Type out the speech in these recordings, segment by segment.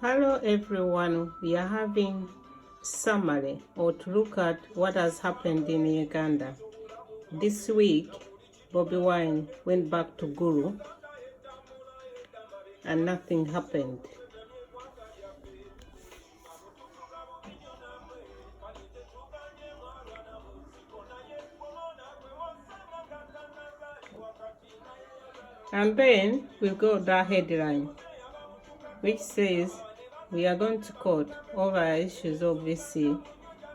Hello everyone, we are having summary or to look at what has happened in Uganda. This week, Bobi Wine went back to Guru and nothing happened. And then we got that headline which says we are going to court over issues of VC.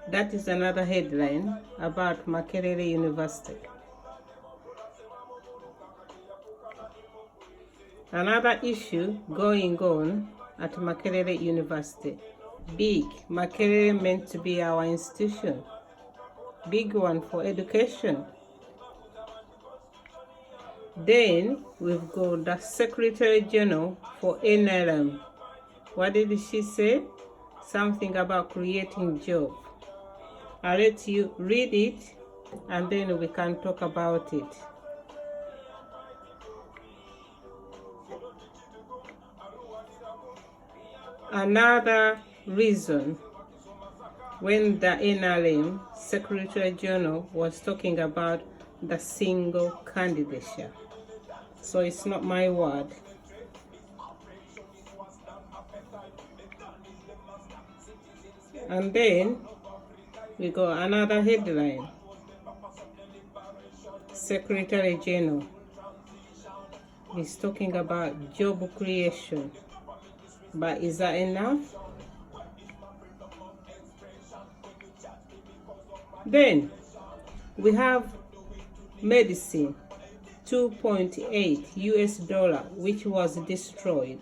That is another headline about Makerere University. Another issue going on at Makerere University. Big, Makerere meant to be our institution. Big one for education. Then we've got the Secretary General for NLM. What did she say? Something about creating jobs. I'll let you read it and then we can talk about it. Another reason when the NLM Secretary General was talking about the single candidature. So it's not my word. And then we got another headline. Secretary General is talking about job creation. But is that enough? Then we have medicine, $2.8 US, which was destroyed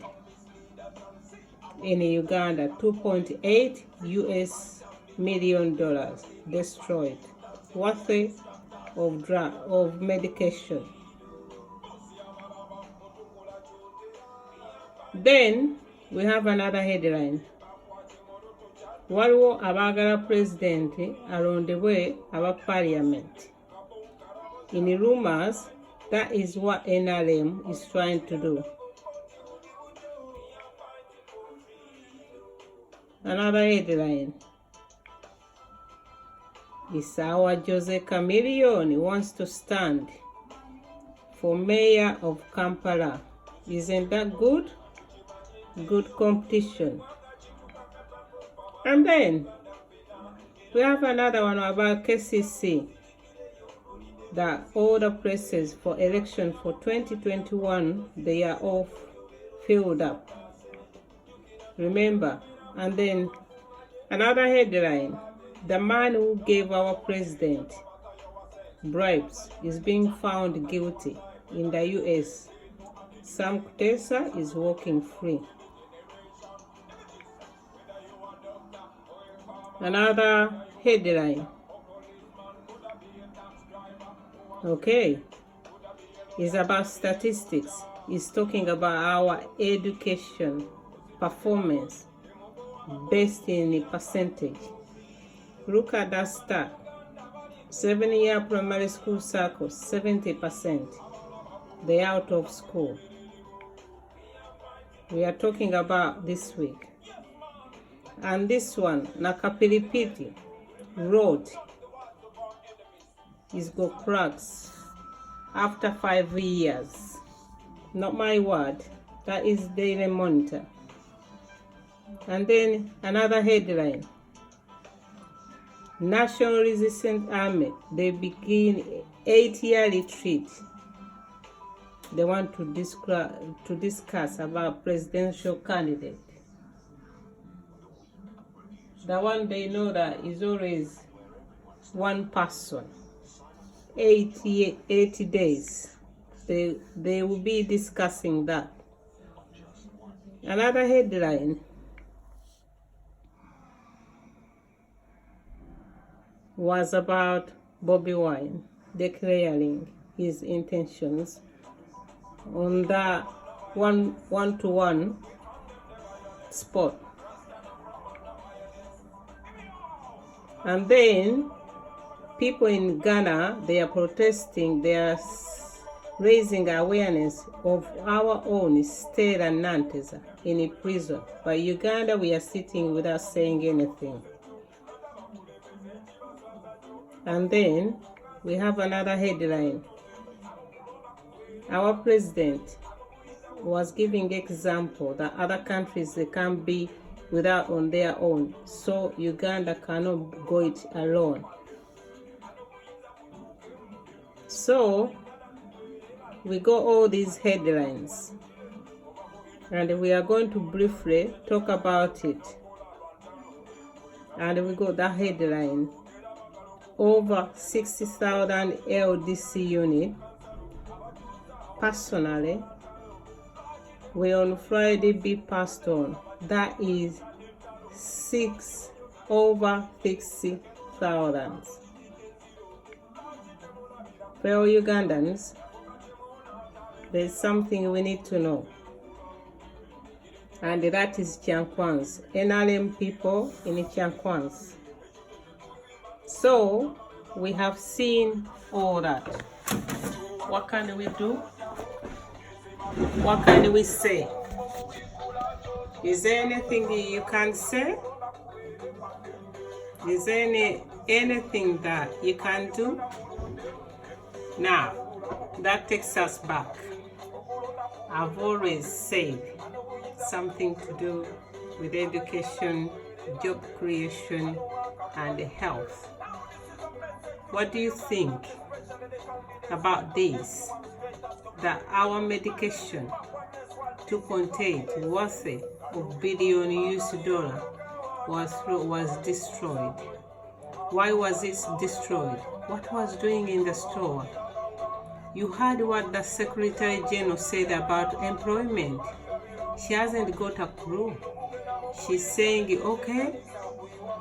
in Uganda. $2.8 US million destroyed, worth of medication. Then we have another headline. Waliwo abagala president along the way aba parliament. In rumors, that is what NRM is trying to do. Another headline is our Jose Chameleone wants to stand for mayor of Kampala. Isn't that good? Good competition. And then we have another one about KCC, that all the places for election for 2021, they are all filled up. Remember. And then another headline, the man who gave our president bribes is being found guilty in the US. Sam Kutesa is walking free. Another headline, okay, is about statistics. It's talking about our education performance based in a percentage. Look at that stat. 7-year primary school circle, 70%. They out of school. We are talking about this week. And this one, Nakapilipiti Road is got cracks after 5 years. Not my word. That is Daily Monitor. And then another headline. National Resistance Army, they begin 8-year retreat. They want to discuss about presidential candidate. The one they know that is always one person. 80 days. They will be discussing that. Another headline was about Bobi Wine declaring his intentions on the one-to-one spot. And then people in Ghana, they are protesting. They are raising awareness of our own Stella Nanteza in prison. But Uganda, we are sitting without saying anything. And then we have another headline. Our president was giving example that other countries, they can be without on their own, so Uganda cannot go it alone. So we got all these headlines, and we are going to briefly talk about it. And we got that headline: over 60,000 LDC unit personally will on Friday be passed on. That is over 60,000. Fellow Ugandans, there's something we need to know, and that is Kyankwans, NRM people in Kyankwans. So we have seen all that. What can we do? What can we say? Is there anything you can say? Is there anything that you can do? Now, that takes us back. I've always said something to do with education, job creation, and health. What do you think about this? That our medication 2.8 worth of billion US dollar was destroyed. Why was it destroyed? What was doing in the store? You heard what the Secretary General said about employment. She hasn't got a clue. She's saying, okay,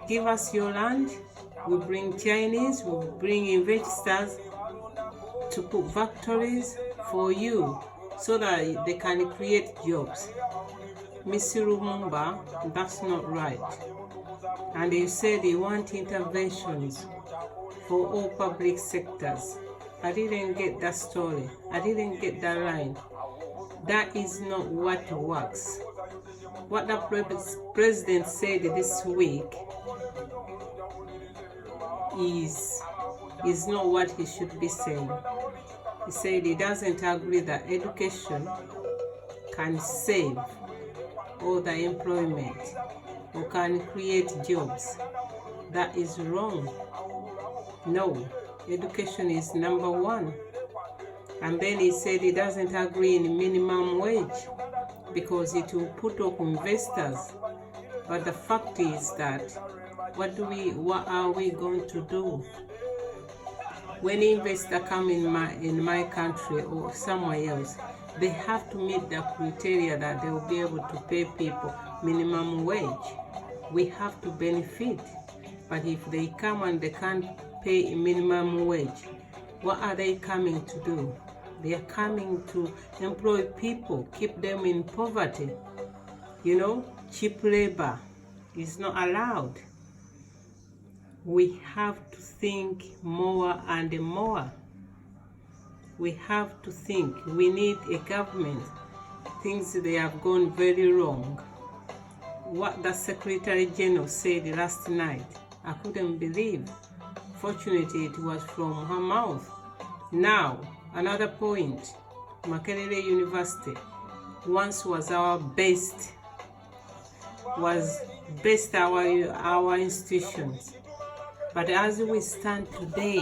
give us your land. We bring Chinese, we bring investors to put factories for you so that they can create jobs. Mr. Lumumba, that's not right. And you said you want interventions for all public sectors. I didn't get that story. I didn't get that line. That is not what works. What the president said this week is not what he should be saying. He said he doesn't agree that education can save all the employment or can create jobs. That is wrong. No, education is number one. And then he said he doesn't agree in minimum wage because it will put up investors. But the fact is that what are we going to do? When investors come in my country or somewhere else, they have to meet the criteria that they will be able to pay people minimum wage. We have to benefit. But if they come and they can't pay minimum wage, what are they coming to do? They are coming to employ people, keep them in poverty. You know, cheap labor is not allowed. We have to think more and more. We have to think. We need a government. Things they have gone very wrong. What the Secretary General said last night, I couldn't believe. Fortunately, it was from her mouth. Now, another point. Makerere University once was our best our institutions. But as we stand today,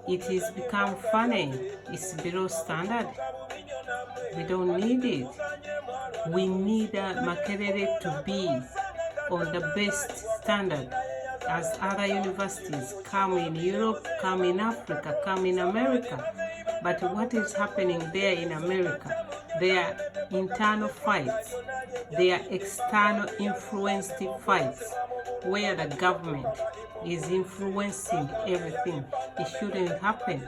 it has become funny. It's below standard. We don't need it. We need Makerere to be on the best standard as other universities come in Europe, come in Africa, come in America. But what is happening there in America? There are internal fights. There are external influenced fights where the government is influencing everything. It shouldn't happen.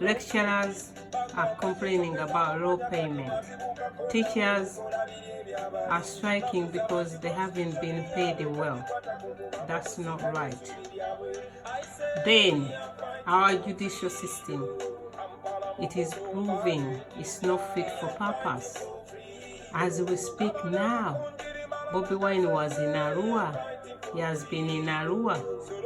Lecturers are complaining about low payment. Teachers are striking because they haven't been paid well. That's not right. Then Our judicial system, it is proving it's not fit for purpose. As we speak now, Bobi Wine was in Arua. He has been in Arua.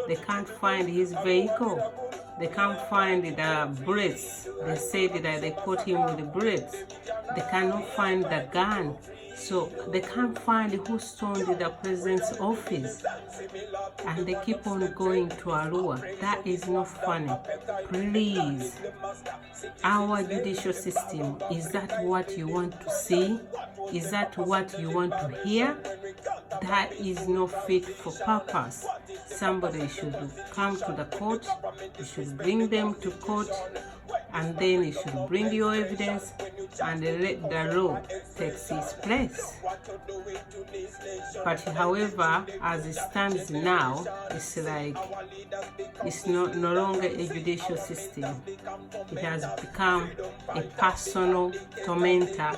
They can't find his vehicle. They can't find the bullets. They said that they caught him with the bullets. They cannot find the gun. So they can't find who stormed the president's office. And they keep on going to Arua. That is not funny. Please. Our judicial system, is that what you want to see? Is that what you want to hear? That is not fit for purpose. Somebody should come to the court, you should bring them to court, and then you should bring your evidence and let the law take its place. But however, as it stands now, it's like it's no longer a judicial system. It has become a personal tormentor,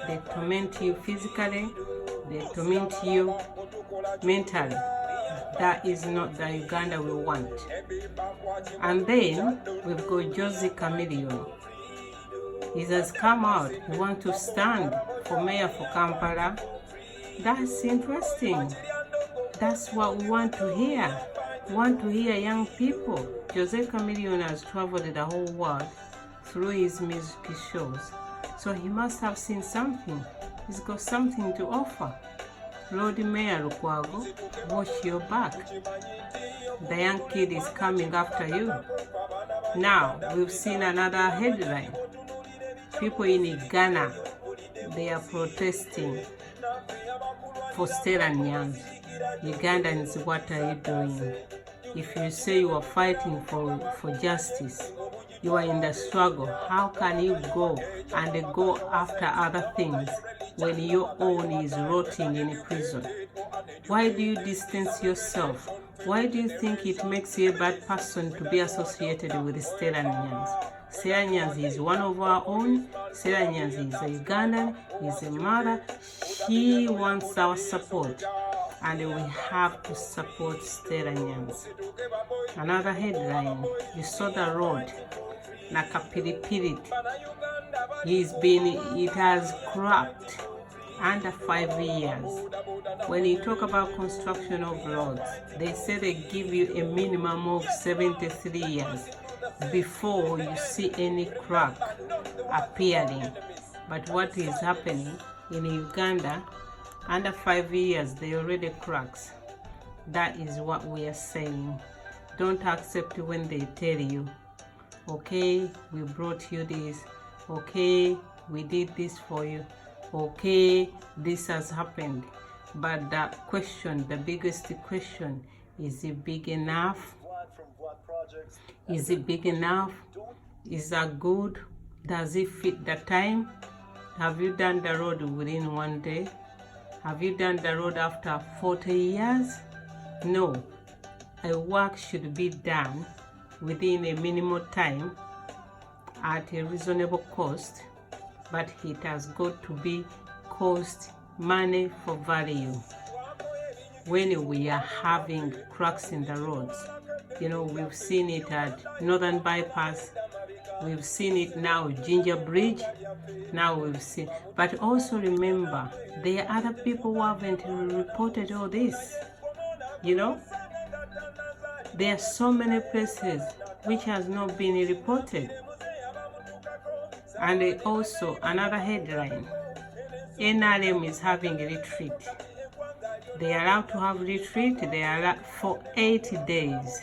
They torment you physically, they torment you mentally. That is not the Uganda we want. And then we've got Jose Chameleon. He has come out. He wants to stand for mayor for Kampala. That's interesting. That's what we want to hear. We want to hear young people. Jose Chameleon has traveled the whole world through his music shows. So he must have seen something. He's got something to offer. Lord Mayor Lukwago, watch your back. The young kid is coming after you. Now, we've seen another headline. People in Uganda, they are protesting for Stella Nyanzi. Ugandans, what are you doing? If you say you are fighting for justice, you are in the struggle, how can you go and go after other things when your own is rotting in prison? Why do you distance yourself? Why do you think it makes you a bad person to be associated with Stella Nyanzi? Stella Nyanzi is one of our own. Stella Nyanzi is a Ugandan, is a mother. She wants our support, and we have to support Stella Nyanzi. Another headline, you saw the road, Nakapilipili. It has cracked under 5 years. When you talk about construction of roads, they say they give you a minimum of 73 years before you see any crack appearing. But what is happening in Uganda, under 5 years, they already cracks. That is what we are saying. Don't accept when they tell you, okay, we brought you this, okay, we did this for you, okay, this has happened. But the question, the biggest question, is it big enough? Is it big enough? Is that good? Does it fit the time? Have you done the road within 1 day? Have you done the road after 40 years? No. A work should be done within a minimum time at a reasonable cost, but it has got to be cost money for value. When we are having cracks in the roads, we've seen it at Northern Bypass, we've seen it now, Ginger Bridge, now we've seen, but also remember, there are other people who haven't reported all this, There are so many places which has not been reported. And also, another headline, NRM is having a retreat. They are allowed to have retreat, they are allowed for 80 days,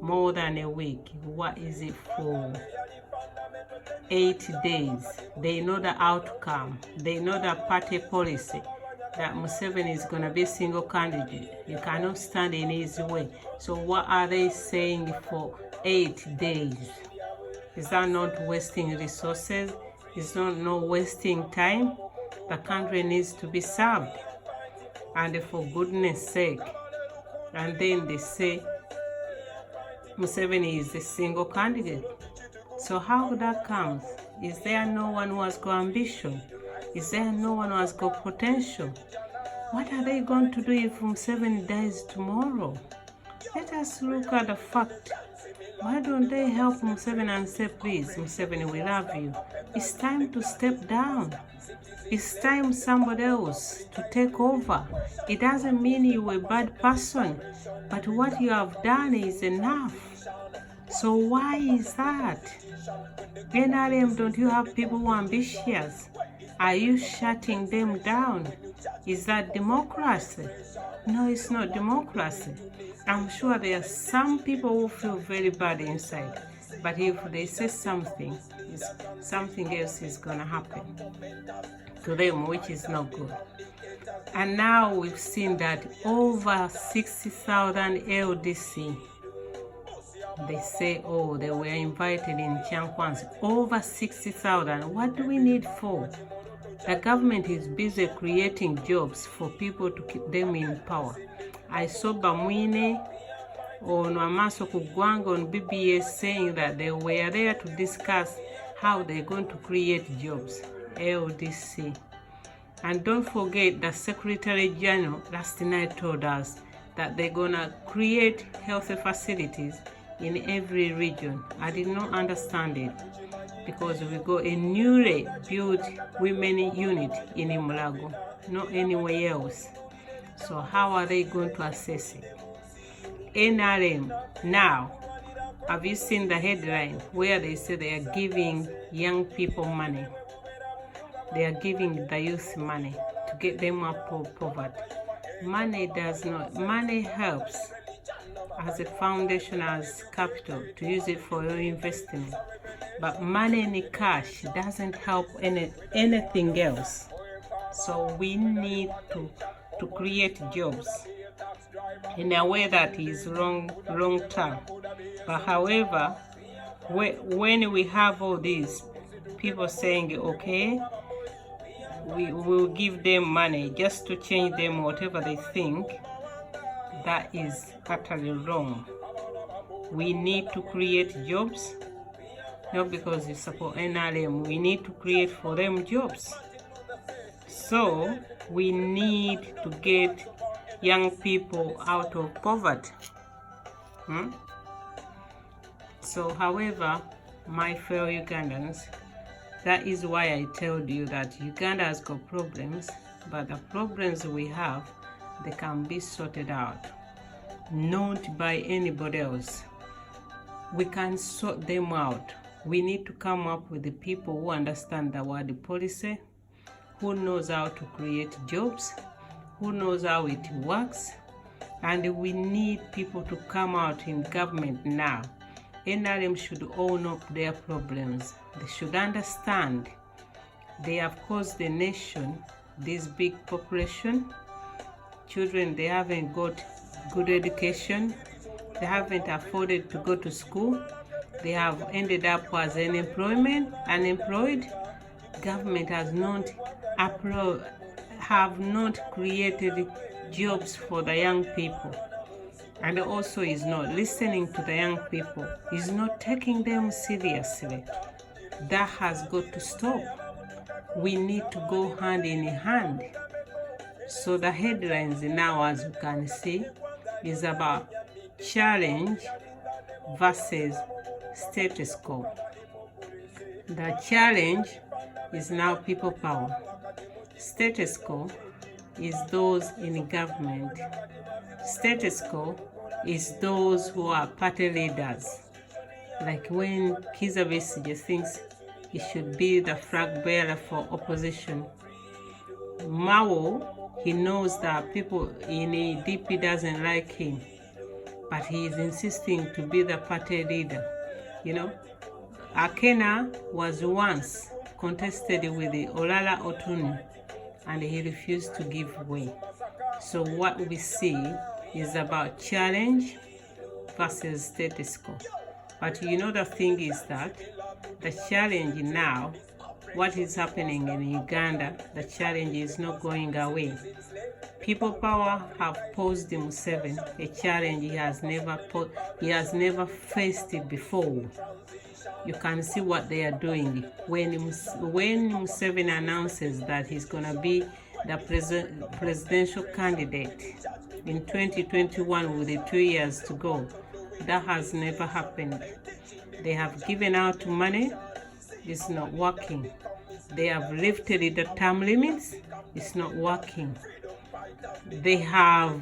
more than a week. What is it for? 8 days. They know the outcome. They know the party policy, that Museveni is going to be a single candidate. You cannot stand in his way. So what are they saying for 8 days? Is that not wasting resources? Is that not wasting time? The country needs to be served. And for goodness sake. And then they say Museveni is a single candidate. So how that comes? Is there no one who has got ambition? Is there no one who has got potential? What are they going to do if Museveni dies tomorrow? Let us look at the fact. Why don't they help Museveni and say, please, Museveni, we love you. It's time to step down. It's time somebody else to take over. It doesn't mean you're a bad person, but what you have done is enough. So why is that? NRM, don't you have people who are ambitious? Are you shutting them down? Is that democracy? No, it's not democracy. I'm sure there are some people who feel very bad inside, but if they say something, something else is going to happen to them, which is not good. And now we've seen that over 60,000 LDC, they say, oh, they were invited in Chankwanzi. Over 60,000. What do we need for? The government is busy creating jobs for people to keep them in power. I saw Bamwine on Amaso Kugwanga on BBS saying that they were there to discuss how they're going to create jobs, LDC. And don't forget the Secretary General last night told us that they're going to create health facilities in every region. I did not understand it because we got a newly built women unit in Imulago, not anywhere else. So how are they going to assess it? NRM, now, have you seen the headline where they say they are giving young people money? They are giving the youth money to get them out of poverty. Money does not, money helps as a foundation, as capital, to use it for your investment. But money in cash doesn't help anything else. So we need to create jobs in a way that is long term. But however, when we have all these people saying, okay, we will give them money just to change them whatever they think, that is utterly wrong. We need to create jobs, not because you support NRM, we need to create for them jobs. So we need to get young people out of poverty. So however, my fellow Ugandans, that is why I told you that Uganda has got problems, but the problems we have, they can be sorted out, not by anybody else. We can sort them out. We need to come up with the people who understand the word policy, who knows how to create jobs, who knows how it works, and we need people to come out in government now. NRM should own up their problems. They should understand they have caused the nation this big population. Children, they haven't got good education. They haven't afforded to go to school. They have ended up as unemployed. Government has not created jobs for the young people, and also is not listening to the young people, is not taking them seriously. That has got to stop. We need to go hand in hand. So the headlines now, as you can see, is about challenge versus status quo. The challenge is now people power. Status quo is those in government. Status quo is those who are party leaders. Like when Kizza Besigye thinks he should be the flag bearer for opposition. Mao, he knows that people in ADP doesn't like him, but he is insisting to be the party leader. You know, Akena was once contested with the Olala Otunu, and he refused to give way. So what we see is about challenge versus status quo. But you know, the thing is that the challenge now, what is happening in Uganda, the challenge is not going away. People power have posed Museveni a challenge he has never faced it before. You can see what they are doing. When Museveni announces that he's going to be the presidential candidate, in 2021 with the 2 years to go. That has never happened. They have given out money, it's not working. They have lifted the term limits, it's not working. They have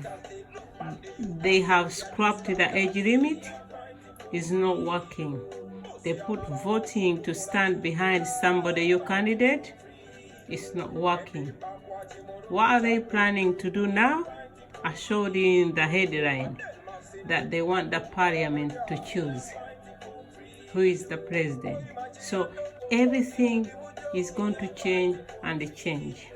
scrapped the age limit, it's not working. They put voting to stand behind somebody, your candidate, it's not working. What are they planning to do now? I showed you in the headline that they want the parliament to choose who is the president. So everything is going to change and change.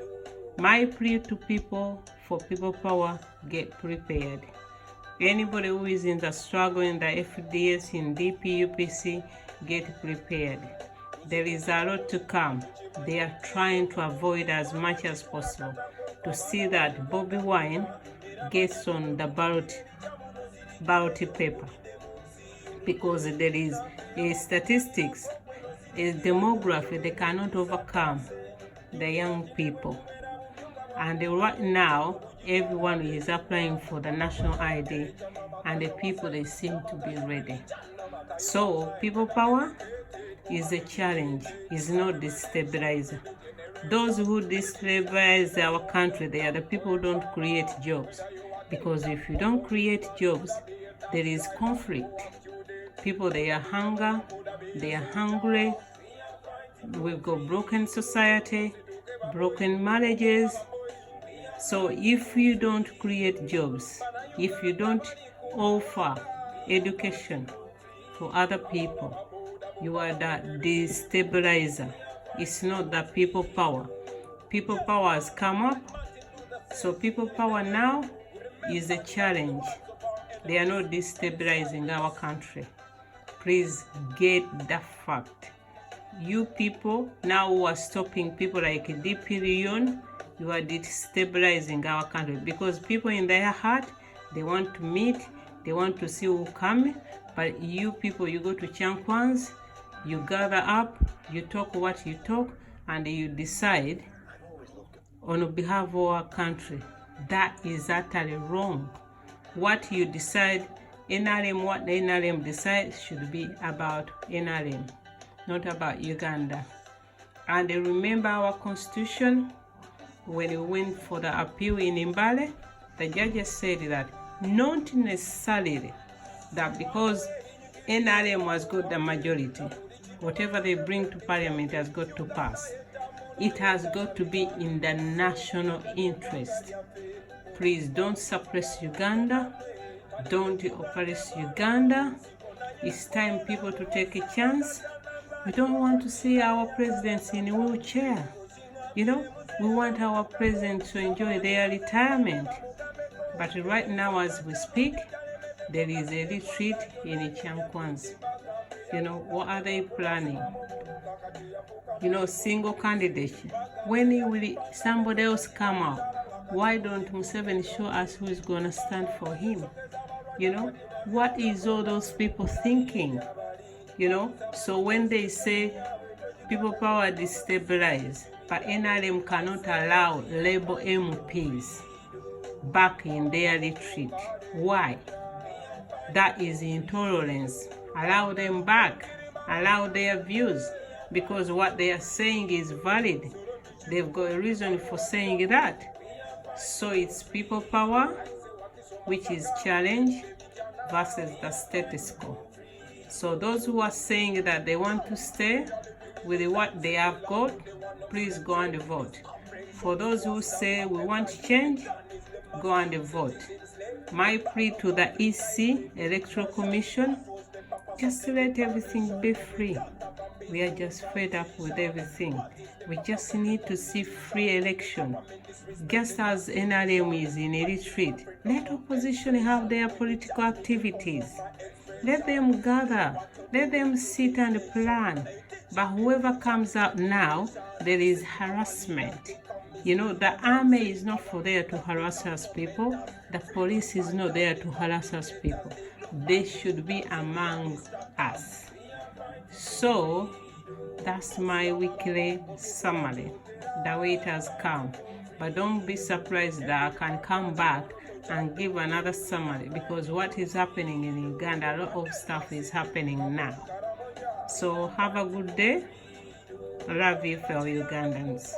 My plea to people, for people power, get prepared. Anybody who is in the struggle in the FDS, in DPUPC, get prepared. There is a lot to come. They are trying to avoid as much as possible to see that Bobby Wine gets on the ballot paper, because there is a statistics, a demography they cannot overcome, the young people. And right now, everyone is applying for the national ID, and the people, they seem to be ready. So people power is a challenge, is not destabilizer. Those who destabilize our country, they are the people who don't create jobs. Because if you don't create jobs, there is conflict. People, they are hunger, they are hungry. We've got broken society, broken marriages. So if you don't create jobs, if you don't offer education for other people, you are the destabilizer. It's not the people power. People power has come up. So people power now is a challenge. They are not destabilizing our country. Please get that fact. You people now who are stopping people like DP Lyon, you are destabilizing our country, because people in their heart, they want to meet, they want to see who come. But you people, you go to Chankwans, you gather up, you talk what you talk, and you decide on behalf of our country. That is utterly wrong. What you decide, NRM, what the NRM decides should be about NRM, not about Uganda. And remember our constitution, when we went for the appeal in Mbale, the judges said that not necessarily that because NRM has got the majority, whatever they bring to parliament has got to pass. It has got to be in the national interest. Please don't suppress Uganda. Don't oppress Uganda. It's time people to take a chance. We don't want to see our presidents in a wheelchair. You know, we want our presidents to enjoy their retirement. But right now, as we speak, there is a retreat in Chankwans. You know, what are they planning? You know, single candidature. When will somebody else come out? Why don't Museveni show us who is going to stand for him? You know, what is all those people thinking? You know, so when they say people power destabilize, but NRM cannot allow Labour MPs back in their retreat. Why? That is intolerance. Allow them back. Allow their views, because what they are saying is valid. They've got a reason for saying that. So it's people power, which is challenge, versus the status quo. So those who are saying that they want to stay with what they have got, please go and vote. For those who say we want change, go and vote. My plea to the EC, Electoral Commission, just let everything be free. We are just fed up with everything. We just need to see free election. Just as NRM is in a retreat, let opposition have their political activities. Let them gather. Let them sit and plan. But whoever comes out now, there is harassment. You know, the army is not for there to harass us people. The police is not there to harass us people. They should be among us. So that's my weekly summary, the way it has come. But don't be surprised that I can come back and give another summary, because what is happening in Uganda, a lot of stuff is happening now. So have a good day. Love you, fellow Ugandans.